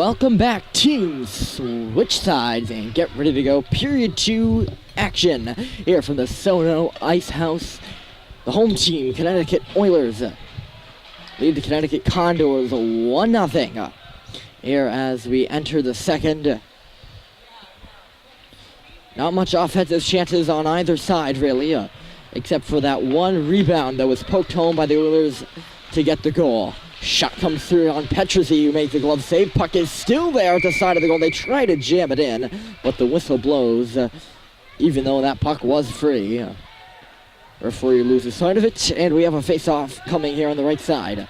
Welcome back, teams. Switch sides and get ready to go. Period 2 action here from the SoNo Ice House. The home team, Connecticut Oilers, lead the Connecticut Condors 1-0 here as we enter the second. Not much offensive chances on either side, really, except for that one rebound that was poked home by the Oilers to get the goal. Shot comes through on Petruzzi, who makes the glove save. Puck is still there at the side of the goal. They try to jam it in, but the whistle blows, even though that puck was free. Referee loses sight of it, and we have a face-off coming here on the right side.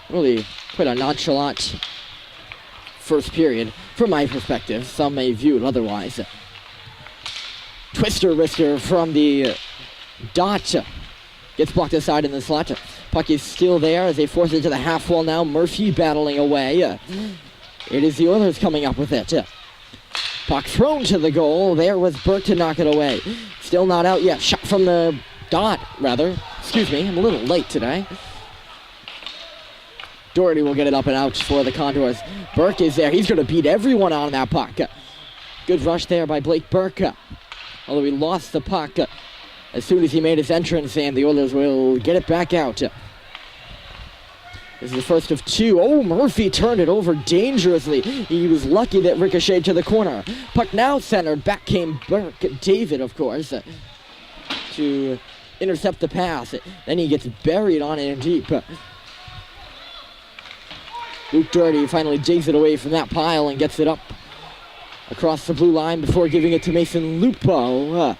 Really quite a nonchalant first period, from my perspective. Some may view it otherwise. Twister-wrister from the dot. Gets blocked aside in the slot. Puck is still there as they force it to the half wall now. Murphy battling away. It is the Oilers coming up with it. Puck thrown to the goal. There was Burke to knock it away. Still not out yet. Shot from the dot, rather. Excuse me, I'm a little late today. Doherty will get it up and out for the Condors. Burke is there. He's going to beat everyone on that puck. Good rush there by Blake Burke. Although he lost the puck as soon as he made his entrance, and the Oilers will get it back out. This is the first of two. Oh, Murphy turned it over dangerously. He was lucky that ricocheted to the corner. Puck now centered. Back came Burke. David, of course, to intercept the pass. Then he gets buried on it in deep. Luke Doherty finally digs it away from that pile and gets it up across the blue line before giving it to Mason Lupo,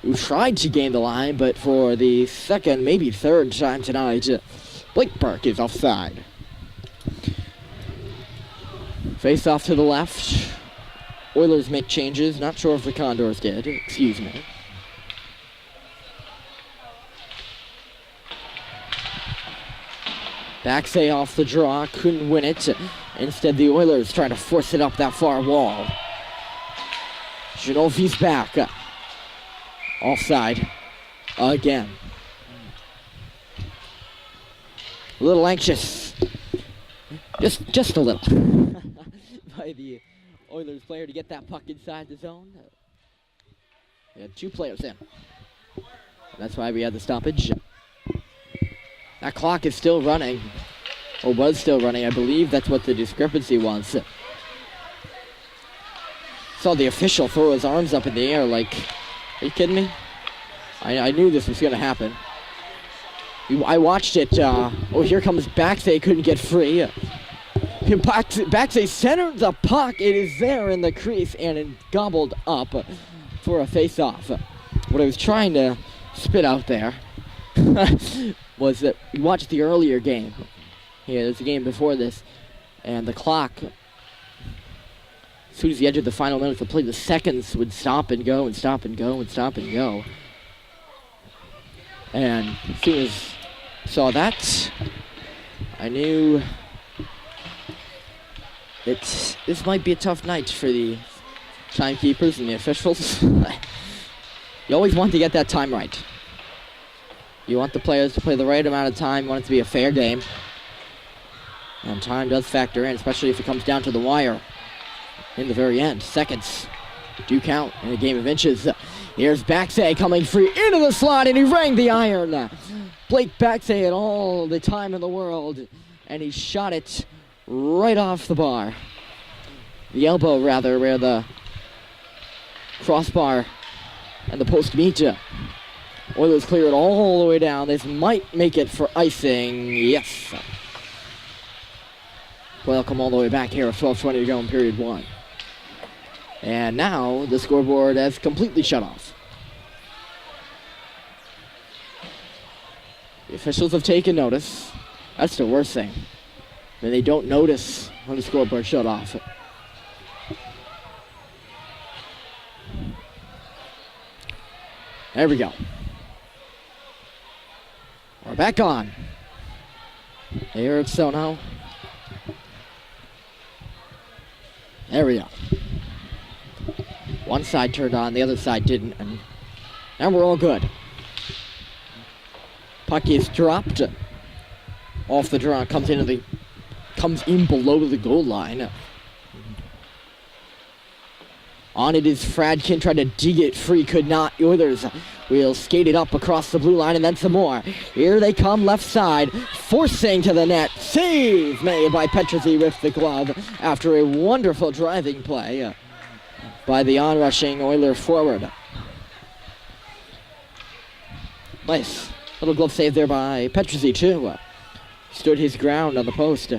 who tried to gain the line, but for the second, maybe third time tonight, Blake Burke is offside. Face off to the left. Oilers make changes. Not sure if the Condors did. Excuse me. Backsay off the draw. Couldn't win it. Instead, the Oilers try to force it up that far wall. Genolfi's back. Offside again. A little anxious. Just a little. By the Oilers player to get that puck inside the zone. We had two players in. That's why we had the stoppage. That clock is still running. Or was still running. I believe that's what the discrepancy was. Saw the official throw his arms up in the air like, are you kidding me? I knew this was going to happen. I watched it. Oh, here comes Backsay. Couldn't get free. Backsay centered the puck. It is there in the crease and it gobbled up for a face-off. What I was trying to spit out there was that we watched the earlier game. Yeah, there's a game before this. And the clock, as soon as he entered the final minutes of play, the seconds would stop and go and stop and go and stop and go. And as soon as I saw that, I knew this might be a tough night for the timekeepers and the officials. You always want to get that time right. You want the players to play the right amount of time. You want it to be a fair game. And time does factor in, especially if it comes down to the wire in the very end. Seconds do count in a game of inches. Here's Backsay coming free into the slot, and he rang the iron. Blake Backsay had all the time in the world, and he shot it right off the bar. The elbow, rather, where the crossbar and the post meet. Oilers clear it all the way down. This might make it for icing. Yes. Welcome all the way back here with 12:20 to go in period 1. And now the scoreboard has completely shut off. The officials have taken notice. That's the worst thing. When they don't notice when the scoreboard shut off. There we go. We're back on. Here at SoNo. There we go. One side turned on, the other side didn't, and now we're all good. Puck is dropped off the draw, comes into the comes in below the goal line. On it is Fradkin, tried to dig it free, could not. The Oilers will skate it up across the blue line and then some more. Here they come, left side, forcing to the net. Save made by Petruzzi with the glove after a wonderful driving play by the onrushing Oiler forward. Nice little glove save there by Petruzzi too. Stood his ground on the post.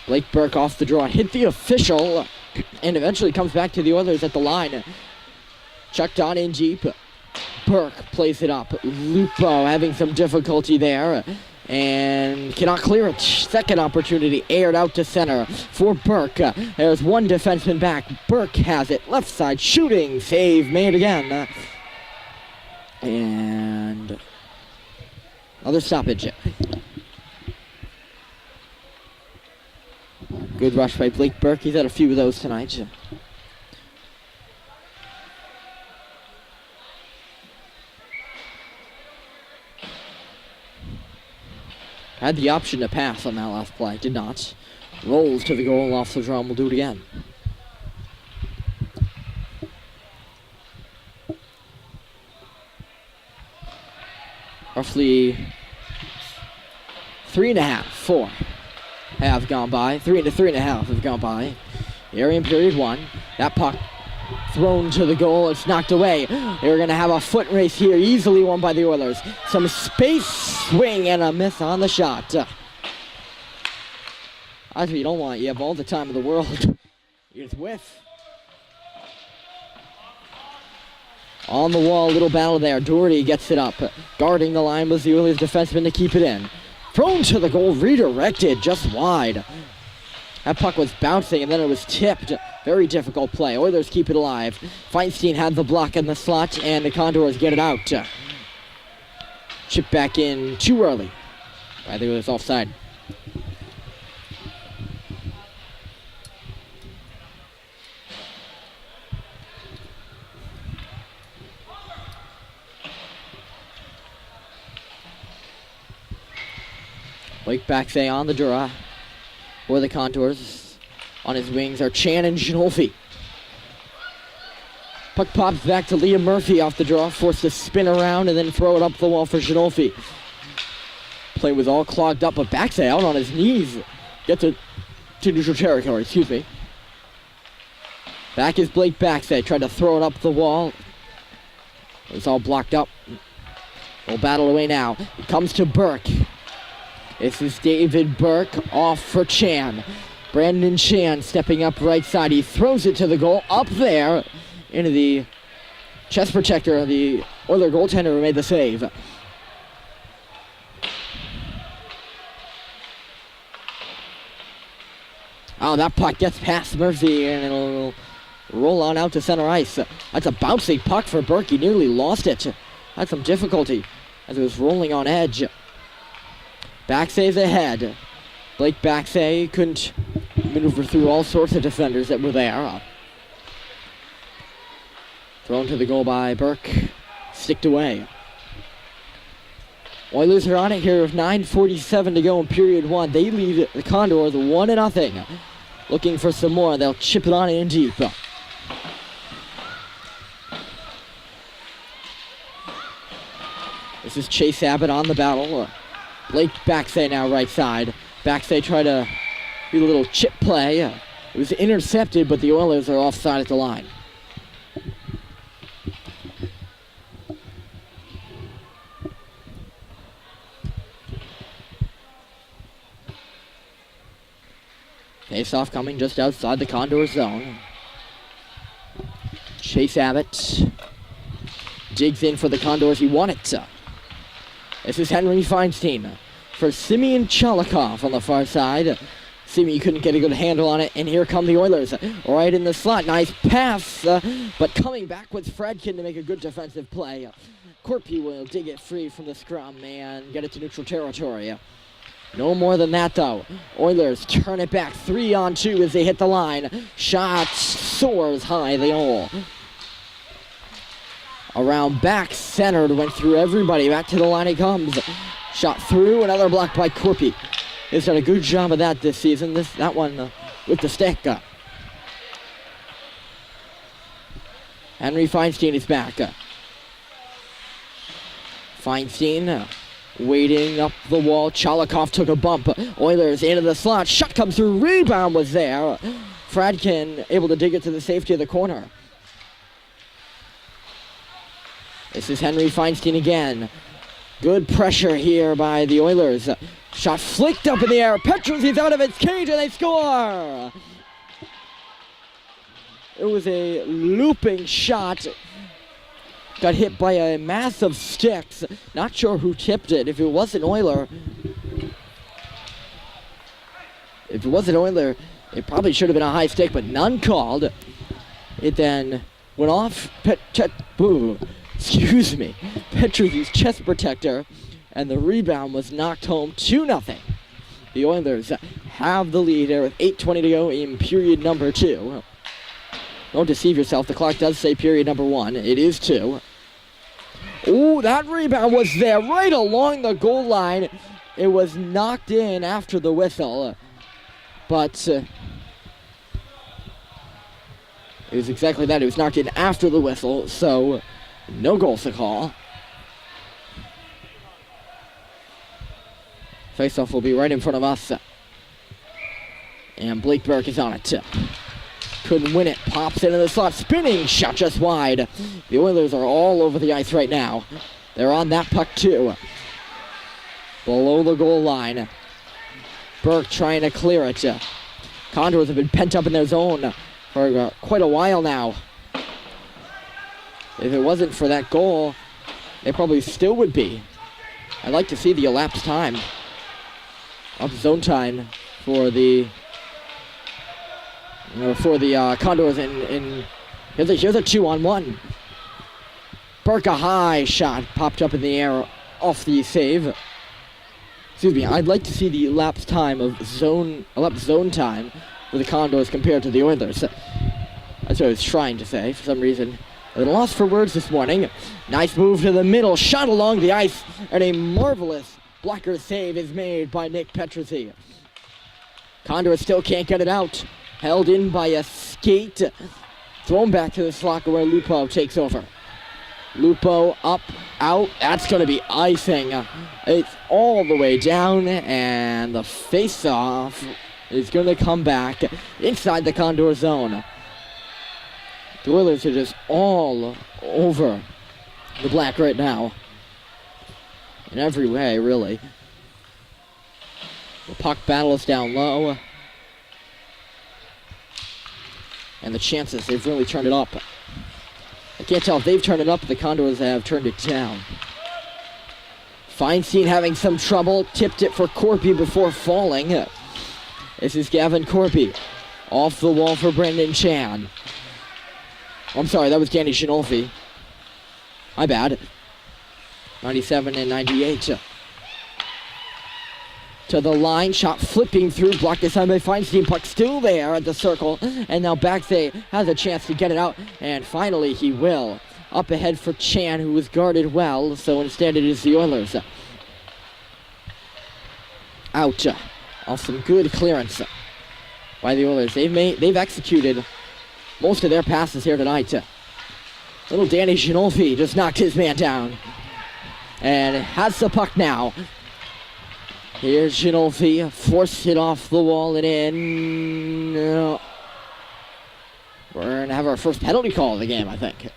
Blake Burke off the draw, hit the official, and eventually comes back to the Oilers at the line. Chucked on in deep. Burke plays it up. Lupo having some difficulty there and cannot clear it. Second opportunity aired out to center for Burke. There's one defenseman back. Burke has it. Left side shooting. Save made again. And another stoppage. Good rush by Blake Burke. He's had a few of those tonight. Had the option to pass on that last play. Did not. Rolls to the goal off the drum. We'll do it again. Roughly 3.5, 4. Have gone by. 3 to 3.5 have gone by. Here in period 1. That puck thrown to the goal. It's knocked away. They're going to have a foot race here. Easily won by the Oilers. Some space swing and a miss on the shot. That's what you don't want. You have all the time in the world. You just whiff. On the wall, little battle there. Doherty gets it up. Guarding the line was the Oilers defenseman to keep it in. Thrown to the goal, redirected just wide. That puck was bouncing and then it was tipped. Very difficult play. Oilers keep it alive. Feinstein had the block in the slot and the Condors get it out. Chip back in too early. I think it was offside. Blake Baxay on the draw for the Condors. On his wings are Chan and Ginolfi. Puck pops back to Liam Murphy off the draw, forced to spin around and then throw it up the wall for Ginolfi. Play was all clogged up, but Baxay out on his knees. Get to neutral territory, excuse me. Back is Blake Baxay, tried to throw it up the wall. It's all blocked up. We'll battle away now. It comes to Burke. This is David Burke off for Chan. Brandon Chan stepping up right side. He throws it to the goal up there into the chest protector of the Oiler goaltender who made the save. Oh, that puck gets past Murphy and it'll roll on out to center ice. That's a bouncing puck for Burke. He nearly lost it. Had some difficulty as it was rolling on edge. Baxay's ahead. Blake Baxay couldn't maneuver through all sorts of defenders that were there. Thrown to the goal by Burke. Sticked away. Oilers are on it here with 9:47 to go in period 1. They lead the Condors 1-0. Looking for some more. They'll chip it on in deep. This is Chase Abbott on the battle. Blake Baxay now right side. Baxay tried to do a little chip play. It was intercepted, but the Oilers are offside at the line. Face-off coming just outside the Condor zone. Chase Abbott digs in for the Condors. He won it. This is Henry Feinstein for Simeon Chalikov on the far side. Simeon couldn't get a good handle on it, and here come the Oilers right in the slot. Nice pass, but coming back with Fredkin to make a good defensive play. Corpy will dig it free from the scrum and get it to neutral territory. No more than that, though. Oilers turn it back 3-on-2 as they hit the line. Shot soars high, the hole. Around Baxay. centered, went through everybody. Back to the line he comes. Shot through, another block by Corpy. He's done a good job of that this season. That one with the stick. Henry Feinstein is back. Feinstein waiting up the wall. Chalikov took a bump. Oilers into the slot. Shot comes through. Rebound was there. Fradkin able to dig it to the safety of the corner. This is Henry Feinstein again. Good pressure here by the Oilers. Shot flicked up in the air. Petruzzi's out of its cage and they score! It was a looping shot. Got hit by a mass of sticks. Not sure who tipped it. If it was an Oiler, it probably should have been a high stick, but none called. It then went off Petruzzi's chest protector, and the rebound was knocked home 2-0. The Oilers have the lead there with 8:20 to go in period number 2. Don't deceive yourself. The clock does say period number 1. It is 2. Ooh, that rebound was there right along the goal line. It was knocked in after the whistle. But it was exactly that. It was knocked in after the whistle, so no goals to call. Faceoff will be right in front of us. And Blake Burke is on it. Couldn't win it. Pops into the slot. Spinning shot just wide. The Oilers are all over the ice right now. They're on that puck too. Below the goal line. Burke trying to clear it. Condors have been pent up in their zone for quite a while now. If it wasn't for that goal, they probably still would be. I'd like to see the elapsed time. Up zone time for the Condors in here's a 2-on-1. Burke, a high shot popped up in the air off the save. Excuse me, I'd like to see the elapsed zone time for the Condors compared to the Oilers. That's what I was trying to say for some reason. At a loss for words this morning. Nice move to the middle, shot along the ice, and a marvelous blocker save is made by Nick Petruzzi. Condors still can't get it out. Held in by a skate. Thrown back to the slot where Lupo takes over. Lupo up, out. That's going to be icing. It's all the way down, and the face-off is going to come back inside the Condor zone. The Oilers are just all over the Black right now. In every way, really. The puck battle is down low. And the chances, they've really turned it up. I can't tell if they've turned it up, the Condors have turned it down. Feinstein having some trouble, tipped it for Corpy before falling. This is Gavin Corpy. Off the wall for Brendan Chan. I'm sorry, that was Danny Shinolfi. My bad. 97 and 98. To the line, shot flipping through, blocked aside by Feinstein. Puck still there at the circle, and now Baxay has a chance to get it out, and finally he will. Up ahead for Chan, who was guarded well, so instead it is the Oilers. Out. Off some good clearance by the Oilers. They've executed most of their passes here tonight. Little Danny Shinolfi just knocked his man down, and has the puck now. Here's Shinolfi, forced it off the wall and in. We're going to have our first penalty call of the game, I think.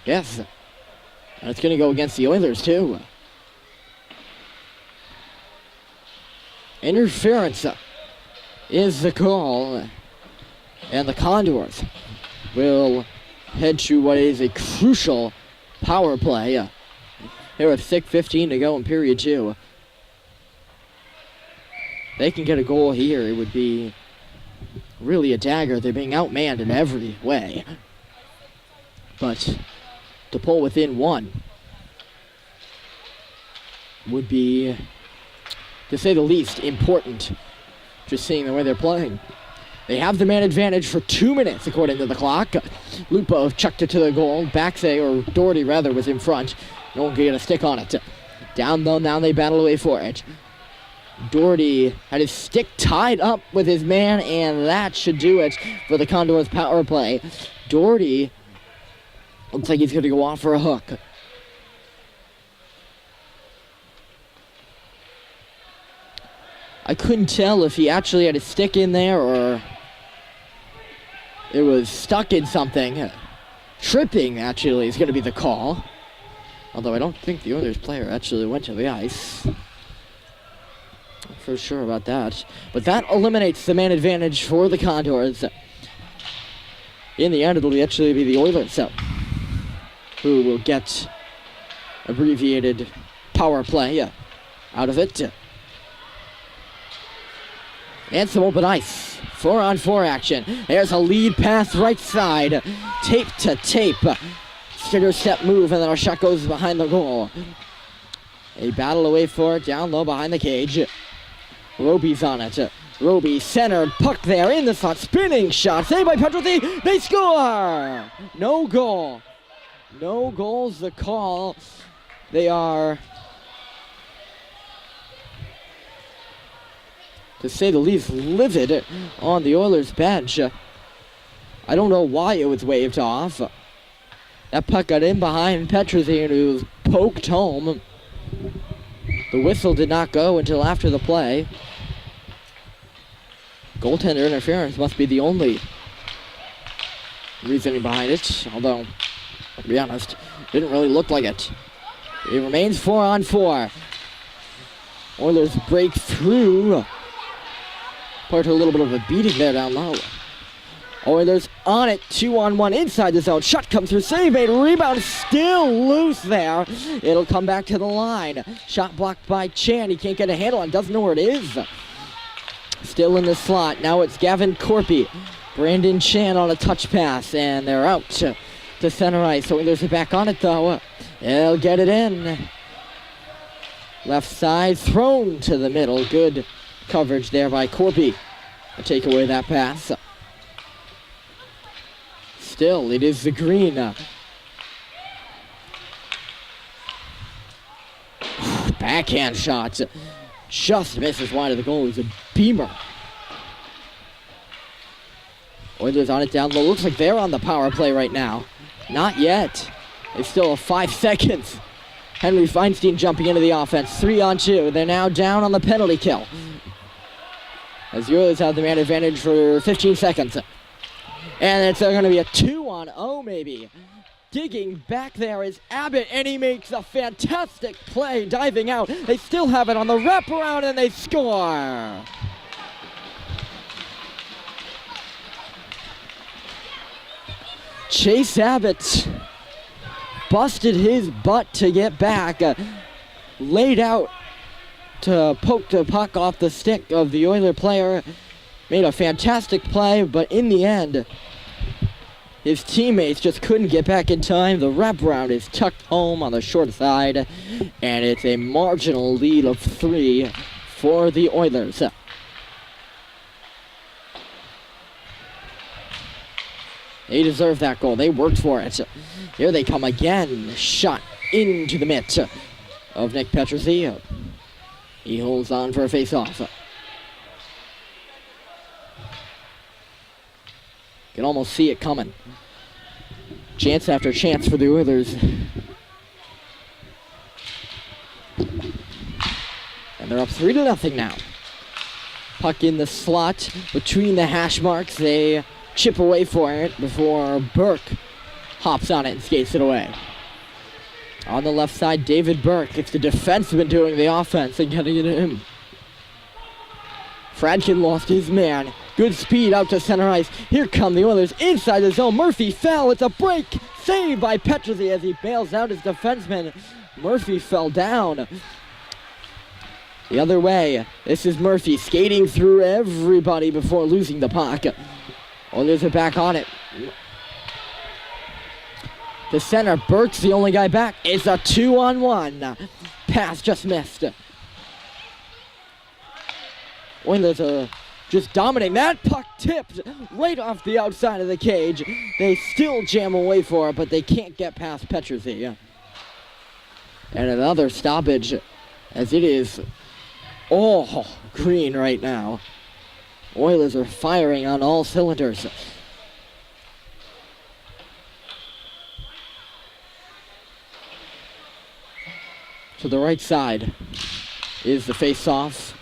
Yes. And it's going to go against the Oilers, too. Interference is the call. And the Condors will head to what is a crucial power play. Here with 6:15 to go in period 2. They can get a goal here, it would be really a dagger. They're being outmanned in every way. But to pull within 1 would be, to say the least, important, just seeing the way they're playing. They have the man advantage for 2 minutes, according to the clock. Lupo chucked it to the goal. Baxay, or Doherty rather, was in front. No one could get a stick on it. Down low, now they battle away for it. Doherty had his stick tied up with his man, and that should do it for the Condors power play. Doherty looks like he's going to go off for a hook. I couldn't tell if he actually had his stick in there or it was stuck in something. Tripping, actually, is going to be the call. Although I don't think the Oilers player actually went to the ice. Not for sure about that. But that eliminates the man advantage for the Condors. In the end, it'll actually be the Oilers who will get abbreviated power play out of it. And some open ice. 4-on-4 action. There's a lead pass right side. Tape to tape. Sticker step move, and then our shot goes behind the goal. A battle away for it, down low behind the cage. Roby's on it. Roby centered, puck there in the slot, spinning shot, saved by Petrothy. They score! No goal. No goal's the call. They are, to say the least, livid on the Oilers bench. I don't know why it was waved off. That puck got in behind Petrothy and it was poked home. The whistle did not go until after the play. Goaltender interference must be the only reasoning behind it, although, to be honest, didn't really look like it. It remains 4-on-4. Oilers break through. Part of a little bit of a beating there down low. Oilers on it, 2-on-1 inside the zone. Shot comes through, save made, rebound still loose there. It'll come back to the line. Shot blocked by Chan. He can't get a handle on, doesn't know where it is. Still in the slot. Now it's Gavin Corpy. Brandon Chan on a touch pass, and they're out to center ice. Oilers are back on it though. They'll get it in. Left side, thrown to the middle. Good coverage there by Corpy to take away that pass. Still, it is the green. Backhand shots. Just misses wide of the goal. It's a beamer. Oilers on it down low. Looks like they're on the power play right now. Not yet. They still have 5 seconds. Henry Feinstein jumping into the offense. 3-on-2. They're now down on the penalty kill. As the Oilers have the man advantage for 15 seconds. And it's going to be a 2-on-0 maybe. Digging back there is Abbott, and he makes a fantastic play diving out. They still have it on the wraparound, and they score. Chase Abbott busted his butt to get back. Laid out to poke the puck off the stick of the Oiler player. Made a fantastic play, but in the end, his teammates just couldn't get back in time. The wraparound is tucked home on the short side, and it's a marginal lead of 3 for the Oilers. They deserve that goal. They worked for it. Here they come again. Shot into the mitt of Nick Petrosy. He holds on for a face-off. Can almost see it coming. Chance after chance for the Oilers. And they're up 3-0 now. Puck in the slot between the hash marks. They chip away for it before Burke hops on it and skates it away. On the left side, David Burke. It's the defenseman doing the offense and getting it in. Fradkin lost his man. Good speed out to center ice. Here come the Oilers inside the zone. Murphy fell. It's a break. Saved by Petrosy as he bails out his defenseman. Murphy fell down. The other way. This is Murphy skating through everybody before losing the puck. Oilers are back on it. The center, Burke's the only guy back. It's a 2-on-1. Pass just missed. Oilers are just dominating. That puck tipped right off the outside of the cage. They still jam away for it, but they can't get past Petruzzi. And another stoppage, as it is all green right now. Oilers are firing on all cylinders. To the right side is the face-off.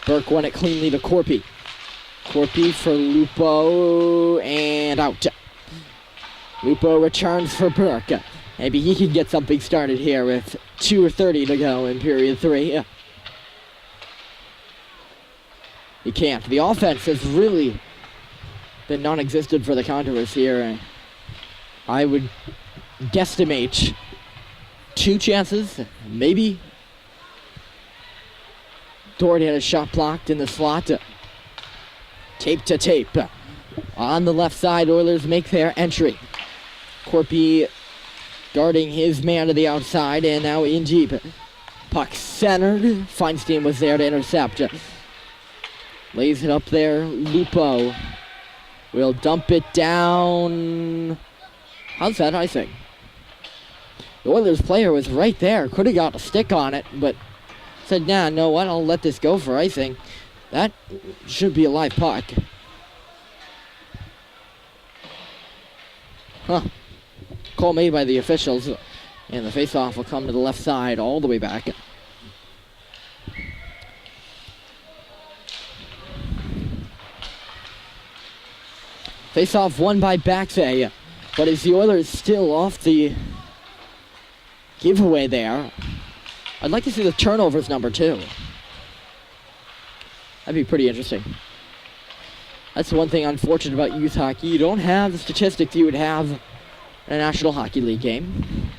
Burke won it cleanly to Corpy. Corpy for Lupo, and out. Lupo returns for Burke. Maybe he can get something started here with 2:30 to go in period 3. He can't. The offense has really been non-existent for the Condors here. I would guesstimate 2 chances, maybe. Doherty had a shot blocked in the slot. Tape to tape. On the left side, Oilers make their entry. Corpy guarding his man to the outside, and now in deep. Puck centered. Feinstein was there to intercept. Lays it up there. Lupo will dump it down. How's that icing? The Oilers player was right there. Could have got a stick on it, but said, nah, know what? I'll let this go for icing. That should be a live puck. Huh. Call made by the officials. And the faceoff will come to the left side all the way back. Faceoff won by Baxay. But is the Oilers still off the giveaway there? I'd like to see the turnovers number 2. That'd be pretty interesting. That's the one thing unfortunate about youth hockey. You don't have the statistics you would have in a National Hockey League game.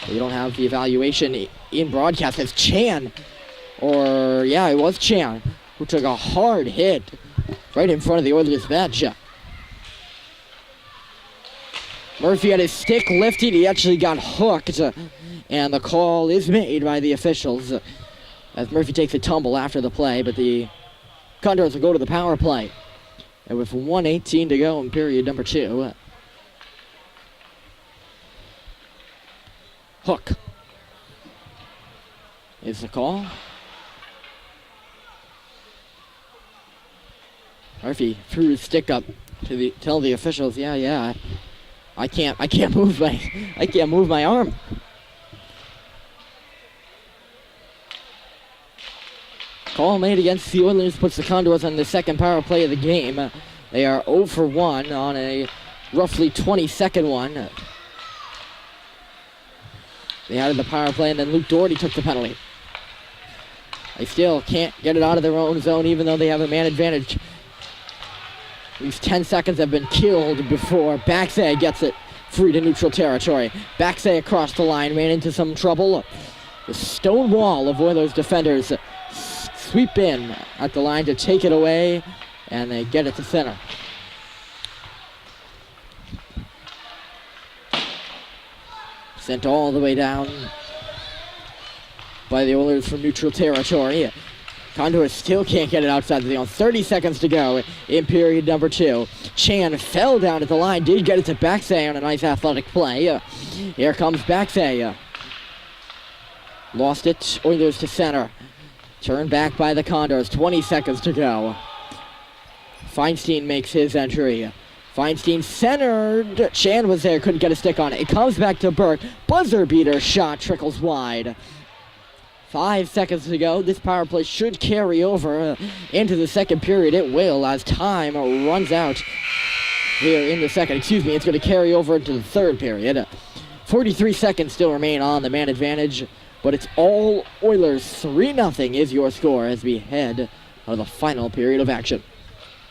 You don't have the evaluation in broadcast. It's Chan, or yeah, it was Chan, who took a hard hit right in front of the Oilers bench. Murphy had his stick lifted. He actually got hooked, and the call is made by the officials as Murphy takes a tumble after the play, but the Condors will go to the power play. And with 1:18 to go in period number 2. Hook is the call. Murphy threw his stick up to tell the officials, yeah, I can't move my arm. Call made against the Oilers puts the Condors on the second power play of the game. They are 0 for 1 on a roughly 20-second one. They added the power play, and then Luke Doherty took the penalty. They still can't get it out of their own zone, even though they have a man advantage. At least 10 seconds have been killed before Baxay gets it free to neutral territory. Baxay across the line, ran into some trouble. The stone wall of Oilers defenders sweep in at the line to take it away, and they get it to center. Sent all the way down by the Oilers from neutral territory. Condors still can't get it outside the zone. 30 seconds to go in period number 2. Chan fell down at the line, did get it to Baxay on a nice athletic play. Here comes Baxay. Lost it, Oilers to center. Turned back by the Condors, 20 seconds to go. Feinstein makes his entry. Feinstein centered. Chan was there, couldn't get a stick on it. It comes back to Burke. Buzzer beater shot trickles wide. 5 seconds to go. This power play should carry over into the second period. It will, as time runs out here in the second. It's going to carry over into the third period. 43 seconds still remain on the man advantage, but it's all Oilers. 3-0 is your score as we head to the final period of action.